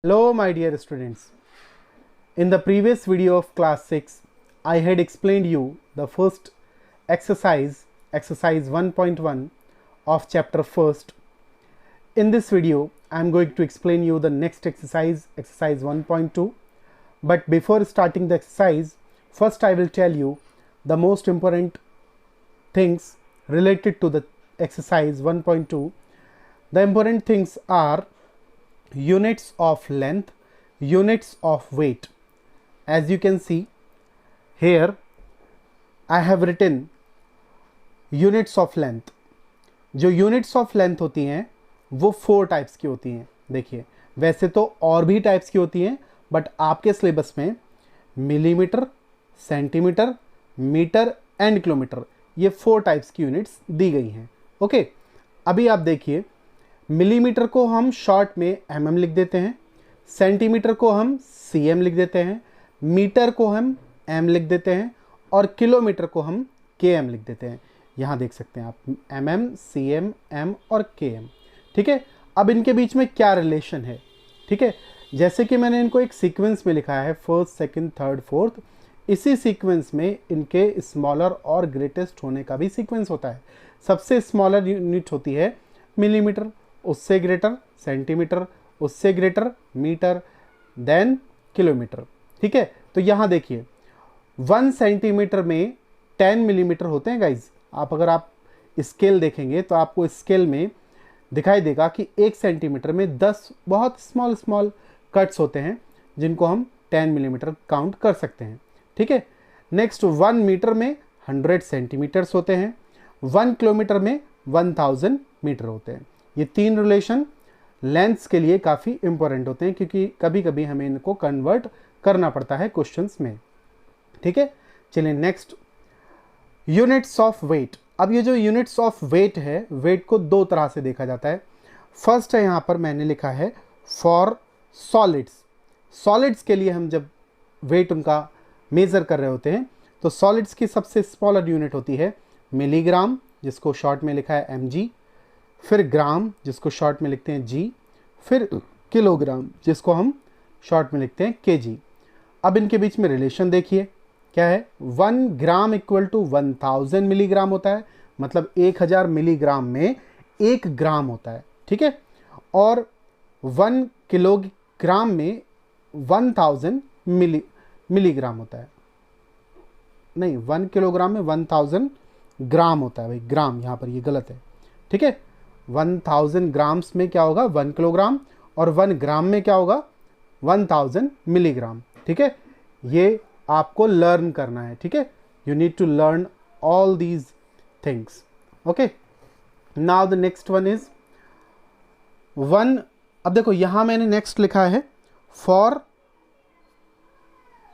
Hello my dear students. In the previous video of class 6, I had explained you the first exercise 1.1 of chapter 1st. In this video, I am going to explain you the next exercise 1.2. But before starting the exercise, first I will tell you the most important things related to the exercise 1.2. The important things are units of length, units of weight. As you can see here, I have written units of length. जो units of length होती हैं वो 4 types की होती हैं. देखिए, वैसे तो और भी टाइप्स की होती हैं, बट आपके सिलेबस में millimetre, centimetre, metre and kilometre, ये 4 टाइप्स की यूनिट्स दी गई हैं. ओके, अभी आप देखिए, मिलीमीटर को हम शॉर्ट में mm लिख देते हैं, सेंटीमीटर को हम cm लिख देते हैं, मीटर को हम m लिख देते हैं और किलोमीटर को हम km लिख देते हैं. यहाँ देख सकते हैं आप mm, cm, m और km. ठीक है, अब इनके बीच में क्या रिलेशन है. ठीक है, जैसे कि मैंने इनको एक सीक्वेंस में लिखा है, फर्स्ट, सेकंड, थर्ड, फोर्थ. इसी सीक्वेंस में इनके स्मॉलर और ग्रेटेस्ट होने का भी सीक्वेंस होता है. सबसे स्मॉलर यूनिट होती है मिलीमीटर, उससे ग्रेटर सेंटीमीटर, उससे ग्रेटर मीटर, देन किलोमीटर. ठीक है, तो यहाँ देखिए 1 सेंटीमीटर में 10 मिलीमीटर होते हैं गाइज. अगर आप स्केल देखेंगे तो आपको स्केल में दिखाई देगा कि 1 सेंटीमीटर में 10 बहुत स्मॉल कट्स होते हैं जिनको हम 10 मिलीमीटर काउंट कर सकते हैं. ठीक है, नेक्स्ट 1 मीटर में 100 सेंटीमीटर्स होते हैं, 1 किलोमीटर में 1000 मीटर होते हैं. ये 3 रिलेशन लेंथ्स के लिए काफ़ी इंपॉर्टेंट होते हैं क्योंकि कभी कभी हमें इनको कन्वर्ट करना पड़ता है क्वेश्चंस में. ठीक है, चलिए नेक्स्ट, यूनिट्स ऑफ वेट. अब ये जो यूनिट्स ऑफ वेट है, वेट को 2 तरह से देखा जाता है. फर्स्ट है, यहाँ पर मैंने लिखा है फॉर सॉलिड्स. सॉलिड्स के लिए हम जब वेट उनका मेज़र कर रहे होते हैं तो सॉलिड्स की सबसे स्मॉलर यूनिट होती है मिलीग्राम, जिसको शॉर्ट में लिखा है mg, फिर ग्राम जिसको शॉर्ट में लिखते हैं g, फिर किलोग्राम जिसको हम शॉर्ट में लिखते हैं kg. अब इनके बीच में रिलेशन देखिए क्या है. 1 ग्राम इक्वल टू 1000 मिलीग्राम होता है, मतलब 1000 मिलीग्राम में 1 ग्राम होता है. ठीक है, और 1 किलोग्राम में 1000 मिलीग्राम होता है. नहीं, 1 किलोग्राम में 1000 ग्राम होता है भाई, ग्राम यहाँ पर ये गलत है. ठीक है, 1000 ग्राम्स में क्या होगा 1 किलोग्राम, और 1 ग्राम में क्या होगा 1000 मिलीग्राम. ठीक है, ये आपको लर्न करना है. ठीक है, you need to learn all these things. Okay, now the next one is 1. अब देखो यहाँ मैंने नेक्स्ट लिखा है फॉर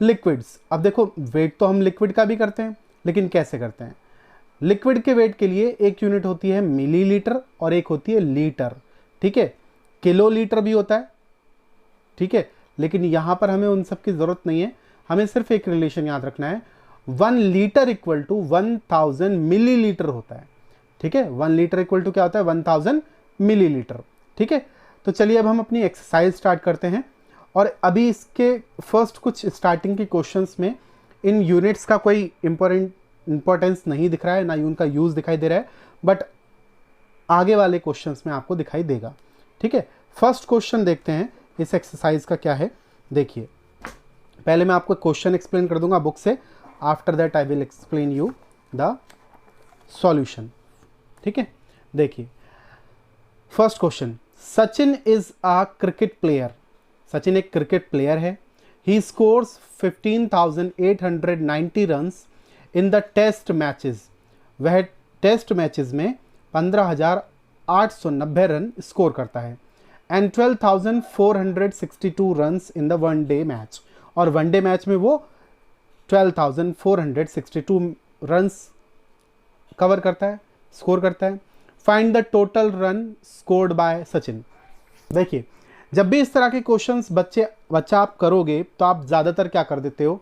लिक्विड्स. अब देखो वेट तो हम लिक्विड का भी करते हैं, लेकिन कैसे करते हैं. लिक्विड के वेट के लिए एक यूनिट होती है मिलीलीटर और एक होती है लीटर. ठीक है, किलो लीटर भी होता है. ठीक है, लेकिन यहाँ पर हमें उन सब की ज़रूरत नहीं है. हमें सिर्फ एक रिलेशन याद रखना है, 1 लीटर इक्वल टू 1000 मिलीलीटर होता है. ठीक है, 1 लीटर इक्वल टू क्या होता है 1000 मिलीलीटर. ठीक है, तो चलिए अब हम अपनी एक्सरसाइज स्टार्ट करते हैं. और अभी इसके फर्स्ट कुछ स्टार्टिंग के क्वेश्चंस में इन यूनिट्स का कोई इंपॉर्टेंस नहीं दिख रहा है, ना ही उनका यूज़ दिखाई दे रहा है, बट आगे वाले क्वेश्चंस में आपको दिखाई देगा. ठीक है, फर्स्ट क्वेश्चन देखते हैं इस एक्सरसाइज का क्या है. देखिए, पहले मैं आपको क्वेश्चन एक्सप्लेन कर दूंगा बुक से, after that I will explain you the solution. ठीक है, देखिए first question, Sachin is a cricket player. Sachin एक क्रिकेट प्लेयर है. He scores 15,890 runs in the test matches. वह टेस्ट मैचेस में 15,890 रन स्कोर करता है. And 12,462 runs in the one day match. और वनडे मैच में वो 12,462 रन्स कवर करता है, स्कोर करता है. Find the total run scored by Sachin. देखिए, जब भी इस तरह के क्वेश्चंस बच्चा आप करोगे तो आप ज़्यादातर क्या कर देते हो,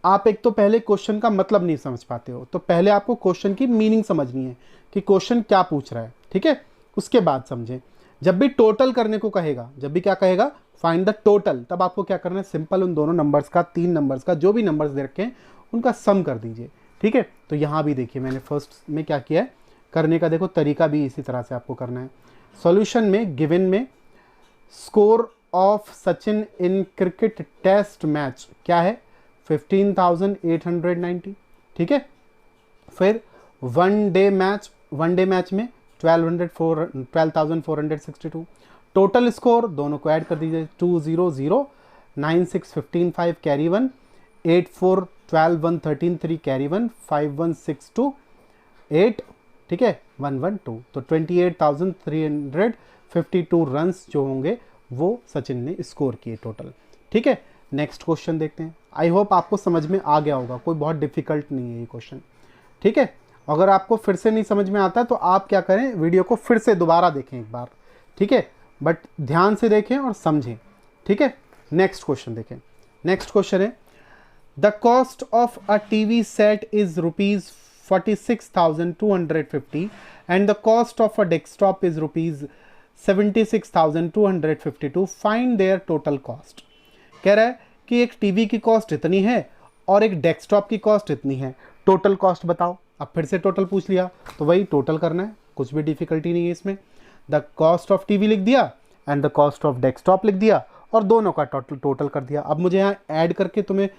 आप एक तो पहले क्वेश्चन का मतलब नहीं समझ पाते हो. तो पहले आपको क्वेश्चन की मीनिंग समझनी है कि क्वेश्चन क्या पूछ रहा है. ठीक है, उसके बाद समझें. जब भी टोटल करने को कहेगा, जब भी क्या कहेगा, फाइंड द टोटल, तब आपको क्या करना है, सिंपल उन दोनों नंबर्स का, 3 नंबर्स का, जो भी नंबर्स दे रखे हैं उनका सम कर दीजिए। ठीक है, तो यहाँ भी देखिए मैंने फर्स्ट में क्या किया है, करने का देखो तरीका भी इसी तरह से आपको करना है। सॉल्यूशन में गिवन में score of Sachin in cricket test match क्या है, 15,890। ठीक है, फिर वन डे मैच में 12,462। टोटल स्कोर दोनों को ऐड कर दीजिए, 200, 96, 15, 5 कैरी 1, 84, 12, 1, 13, 3 कैरी 1, 5, 1, 6, 2, 8, ठीक है, 1, 1, 2। तो 28,352 रन्स जो होंगे वो सचिन ने स्कोर किए टोटल। ठीक है, नेक्स्ट क्वेश्चन देखते हैं। आई होप आपको समझ में आ गया होगा, कोई बहुत डिफिकल्ट नहीं है ये क्वेश्चन। ठीक है, अगर आपको फिर से नहीं समझ में आता है तो आप क्या करें, वीडियो को फिर से दोबारा देखें एक बार। ठीक है, बट ध्यान से देखें और समझें। ठीक है, नेक्स्ट क्वेश्चन देखें। नेक्स्ट क्वेश्चन है, the cost of a TV set is ₹46,250 and the cost of a desktop is ₹76,252। Find their total cost. कह रहा है कि एक टीवी की कॉस्ट इतनी है और एक डेस्कटॉप की कॉस्ट इतनी है, टोटल कॉस्ट बताओ। अब फिर से टोटल पूछ लिया तो वही टोटल करना है, कुछ भी डिफिकल्टी नहीं है इसमें। द कॉस्ट ऑफ टीवी लिख दिया and the cost of desktop लिख दिया और दोनों का टोटल कर दिया। अब मुझे यहाँ ऐड करके तुम्हें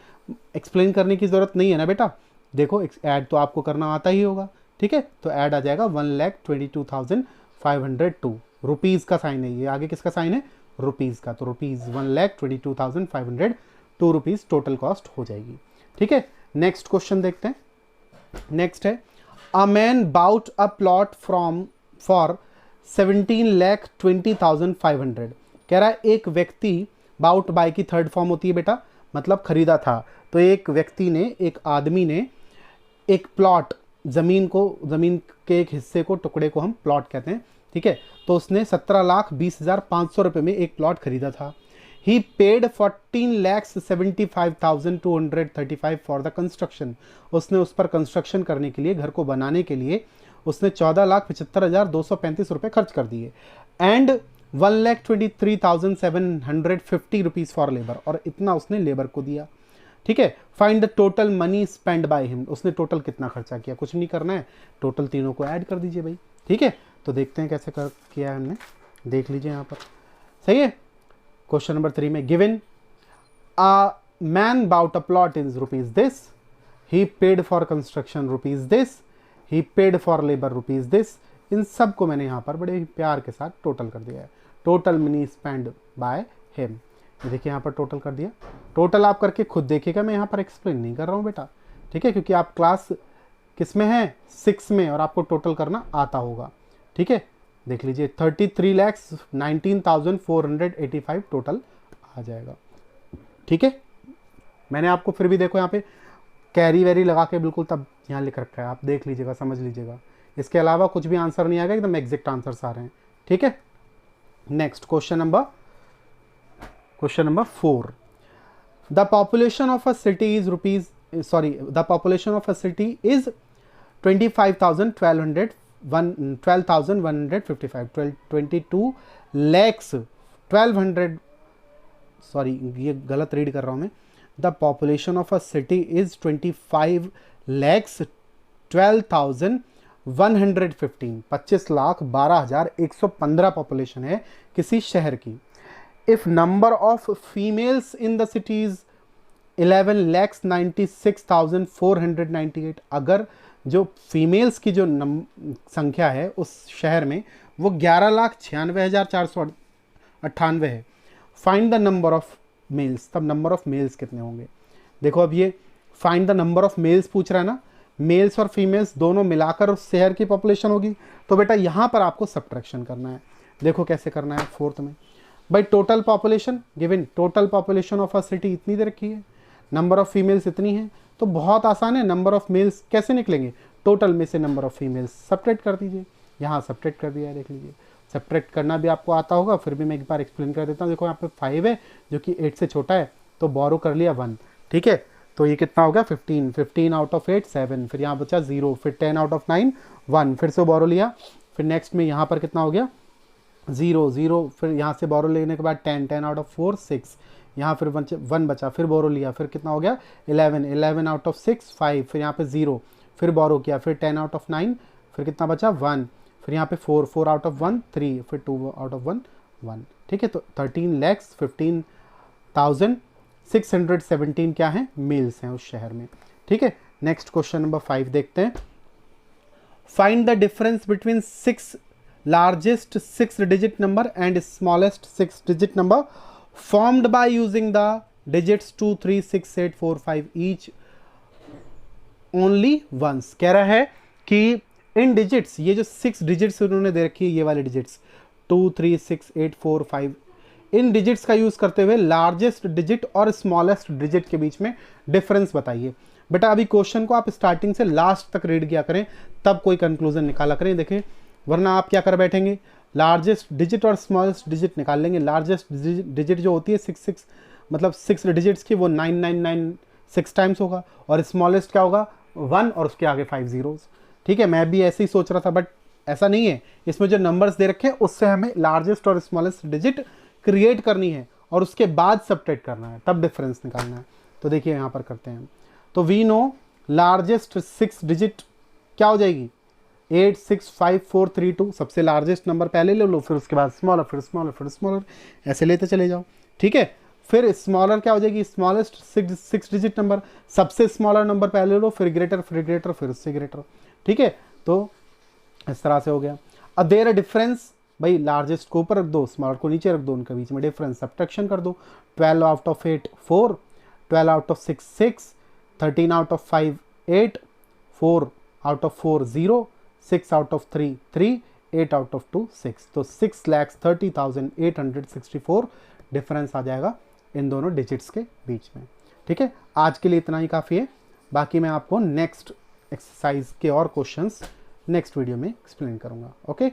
एक्सप्लेन करने की ज़रूरत नहीं है ना बेटा, देखो ऐड तो आपको करना आता ही होगा। ठीक है, तो ऐड आ जाएगा 1,22,502। रुपीज़ का साइन है ये, आगे किसका साइन है, रुपीज़ का, तो रुपीज़ 1,22,502 रुपीज़ टोटल कॉस्ट हो जाएगी। ठीक है, नेक्स्ट क्वेश्चन देखते हैं। नेक्स्ट है, a man bought a plot for 17,20,500। कह रहा है एक व्यक्ति, बाउट बाय की थर्ड फॉर्म होती है बेटा, मतलब खरीदा था। तो एक व्यक्ति ने, एक आदमी ने एक प्लॉट, ज़मीन के एक हिस्से को, टुकड़े को हम प्लॉट कहते हैं। ठीक है, तो उसने 17,20,500 रुपये में एक प्लॉट खरीदा था। ही पेड 14,75,235 फॉर द कंस्ट्रक्शन। उसने उस पर कंस्ट्रक्शन करने के लिए, घर को बनाने के लिए उसने 14,75,235 रुपये खर्च कर दिए। एंड 1,23,750 रुपीज़ फॉर लेबर, और इतना उसने लेबर को दिया। ठीक है, find the total money spend by him. उसने टोटल कितना खर्चा किया, कुछ नहीं करना है, टोटल तीनों को ऐड कर दीजिए भाई। ठीक है, तो देखते हैं कैसे किया है हमने, देख लीजिए यहाँ पर। सही है, क्वेश्चन नंबर 3 में given a man bought a plot is rupees this, he paid for construction rupees this, he paid for labour rupees this. इन सब को मैंने यहाँ पर बड़े प्यार के साथ टोटल कर दिया है। Total money spend by him, देखिए यहाँ पर टोटल कर दिया। टोटल आप करके खुद देखिएगा, मैं यहाँ पर एक्सप्लेन नहीं कर रहा हूँ बेटा। ठीक है, क्योंकि आप क्लास किस में हैं, 6 में, और आपको टोटल करना आता होगा। ठीक है, देख लीजिए 33,19,485 टोटल आ जाएगा। ठीक है, मैंने आपको फिर भी देखो यहाँ पे कैरी वैरी लगा के बिल्कुल तब यहाँ लिख रखा है, आप देख लीजिएगा, समझ लीजिएगा। इसके अलावा कुछ भी आंसर नहीं आएगा, एकदम एग्जैक्ट आंसर्स आ रहे हैं। ठीक है, next question number 4। The population of a city is 12,155, 22 lakhs 1200, sorry ये गलत रीड कर रहा हूँ मैं। The population of a city is 25,12,115, 25,12,115 population है किसी शहर की। If number of females in the cities 11,96,498, अगर जो फीमेल्स की जो संख्या है उस शहर में वो 11,96,498 है। Find the number of males, तब नंबर ऑफ मेल्स कितने होंगे। देखो अब ये find the number of males पूछ रहा है ना, मेल्स और फीमेल्स दोनों मिलाकर उस शहर की पॉपुलेशन होगी। तो बेटा यहाँ पर आपको सब्ट्रैक्शन करना है। देखो कैसे करना है, 4th में भाई total population given, total population of a city इतनी दे रखी है, नंबर ऑफ फीमेल्स इतनी है, तो बहुत आसान है। नंबर ऑफ मेल्स कैसे निकलेंगे, टोटल में से नंबर ऑफ फीमेल्स सब्ट्रैक्ट कर दीजिए। यहाँ सब्ट्रैक्ट कर दिया है, देख लीजिए। सब्ट्रैक्ट करना भी आपको आता होगा, फिर भी मैं एक बार एक्सप्लेन कर देता हूँ। देखो यहाँ पे 5 है जो कि 8 से छोटा है, तो बोरो कर लिया 1। ठीक है, तो ये कितना हो गया 15, 15 आउट ऑफ 8 7, फिर यहाँ बचा 0, फिर 10 आउट ऑफ 9 1, फिर से बोरो लिया, फिर नेक्स्ट में यहाँ पर कितना हो गया 0 0, फिर यहाँ से बोरो लेने के बाद 10 10 आउट ऑफ 4 6, यहाँ फिर 1 बचा, फिर बोरो लिया, फिर कितना हो गया 11 11 आउट ऑफ 6 5, फिर यहाँ पे 0, फिर बोरो किया, फिर 10 आउट ऑफ 9, फिर कितना बचा 1, फिर यहाँ पे 4 4 आउट ऑफ 1 3, फिर 2 आउट ऑफ 1 1। ठीक है, तो 13,15,617 क्या है मील्स हैं उस शहर में। ठीक है, नेक्स्ट क्वेश्चन नंबर 5 देखते हैं। Find the difference between 6 largest 6-digit number and smallest 6-digit number formed by using the digits 2 3 6 8 4 5 each only once। कह रहा है कि इन डिजिट्स, ये जो 6 डिजिट्स उन्होंने दे रखी है, ये वाले डिजिट्स 2 3 6 8 4 5, इन डिजिट्स का यूज करते हुए लार्जेस्ट डिजिट और स्मॉलेस्ट डिजिट के बीच में डिफरेंस बताइए। बेटा अभी क्वेश्चन को आप स्टार्टिंग से लास्ट तक रीड किया करें, तब कोई कंक्लूजन निकाला करें। देखें, वरना आप क्या कर बैठेंगे, लार्जेस्ट डिजिट और स्मॉलेस्ट डिजिट निकाल लेंगे। लार्जेस्ट डिजिट जो होती है 6 मतलब 6 डिजिट्स की, वो 9996 टाइम्स होगा, और स्मॉलेस्ट क्या होगा 1 और उसके आगे 5 zeros। ठीक है, मैं भी ऐसे ही सोच रहा था, बट ऐसा नहीं है। इसमें जो नंबर्स दे रखे हैं उससे हमें लार्जेस्ट और स्मॉलेस्ट डिजिट क्रिएट करनी है और उसके बाद सबट्रैक्ट करना है, तब डिफरेंस निकालना है। तो देखिए यहाँ पर करते हैं। तो वी नो लार्जेस्ट 6 डिजिट क्या हो जाएगी 8 6 5 4 3 2, सबसे लार्जेस्ट नंबर पहले ले लो, फिर उसके बाद स्मॉलर, फिर स्मॉलर, फिर स्मॉलर, ऐसे लेते चले जाओ। ठीक है, फिर स्मॉलर क्या हो जाएगी स्मॉलेस्ट 6 डिजिट नंबर, सबसे स्मॉलर नंबर पहले ले लो, फिर ग्रेटर, फिर ग्रेटर, फिर उससे ग्रेटर। ठीक है, तो इस तरह से हो गया। अब देयर डिफरेंस, भाई लार्जेस्ट को ऊपर रख दो, स्मॉलर को नीचे रख दो, उनके बीच में डिफरेंस सब्ट्रैक्शन कर दो। 12 out of 8 4, 12 out of 6 6, 13 out of 5 8, 4 out of 4 0, 6 out of 3 3, 8 out of 2 6। तो 6,30,864 डिफरेंस आ जाएगा इन दोनों डिजिट्स के बीच में। ठीक है, आज के लिए इतना ही काफ़ी है, बाकी मैं आपको नेक्स्ट एक्सरसाइज के और क्वेश्चंस नेक्स्ट वीडियो में एक्सप्लेन करूँगा। ओके।